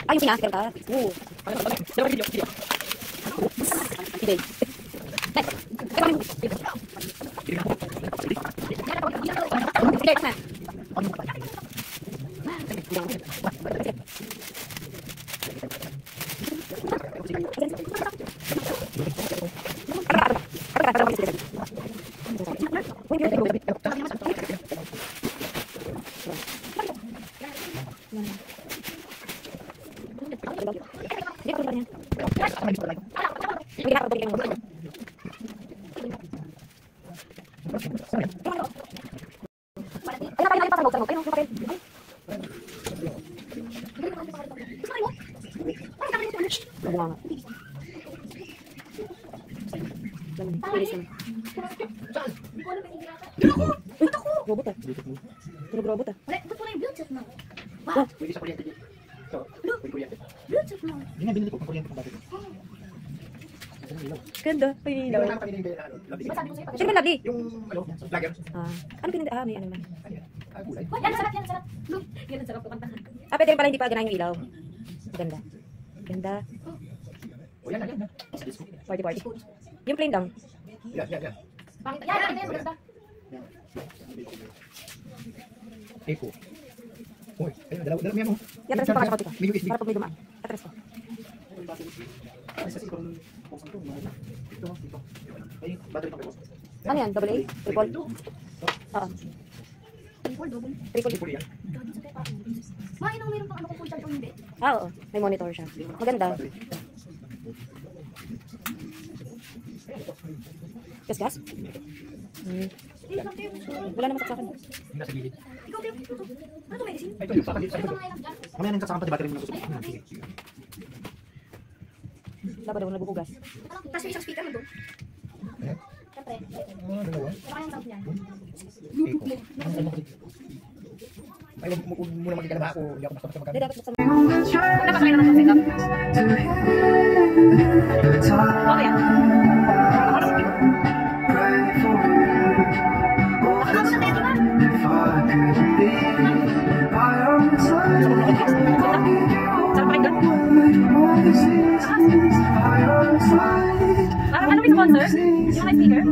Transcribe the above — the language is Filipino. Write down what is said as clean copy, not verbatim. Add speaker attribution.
Speaker 1: Ay, yung sinasir ka. Oo. Sige. Sige, na. Robot ah. Tunog robot ah.
Speaker 2: Ba't wala yung Bluetooth mo? Wow!
Speaker 3: Pwede sa kuryente dito. So, pwede kuryente.
Speaker 2: Bluetooth mo.
Speaker 3: Yun nga, binili ko pang kuryente pang dati.
Speaker 1: Ganda. Ay, ilaw. Sino ba lovely?
Speaker 3: Yung, vlogger.
Speaker 1: Ano pinag... may ano naman.
Speaker 3: Kulay.
Speaker 2: Yan, sarap, yan, sarap. Yan, ang sarap kumantahan.
Speaker 1: Pwede rin pala hindi pa ganahin yung ilaw. Ganda. Ganda.
Speaker 3: O, yan.
Speaker 1: Party. Yung plain lang.
Speaker 3: Yan.
Speaker 2: Pangit. Yan, maganda.
Speaker 3: Eko. Uy, ayun, dalawa mo yan mo.
Speaker 1: Yan, atras pa ka.
Speaker 3: May USB.
Speaker 1: Para pag may dumaan. Atras pa.
Speaker 3: Ay, sa sikong post ito. Dito. Ay, battery pang post.
Speaker 1: Ano yan? Double A? Triple? Oo. Triple
Speaker 3: yan.
Speaker 2: Main ang meron pang ano kung full charge o hindi.
Speaker 1: Oo. May monitor siya. Maganda. Gas? Wala naman sa akin.
Speaker 3: Hindi nasa gilid.
Speaker 2: Ikaw, ito. Ano ito, medicine?
Speaker 3: Ay, ito yung sakit. Mamaya nang sasakang pati battery mo na gusto. Sige.
Speaker 1: Dapat daw nagbubugas.
Speaker 2: Tapos may isang speaker mo doon. Siyempre.
Speaker 3: Dalawa.
Speaker 2: Saka yung sound niya.
Speaker 3: Eko. Ay, huwag muna magkikala ba ako. Hindi ako basta magkala.
Speaker 1: Hindi, dapat buksan mo. Napasakay naman sa setup. Okay yan. Parang ano may sponsor? Yung may speaker?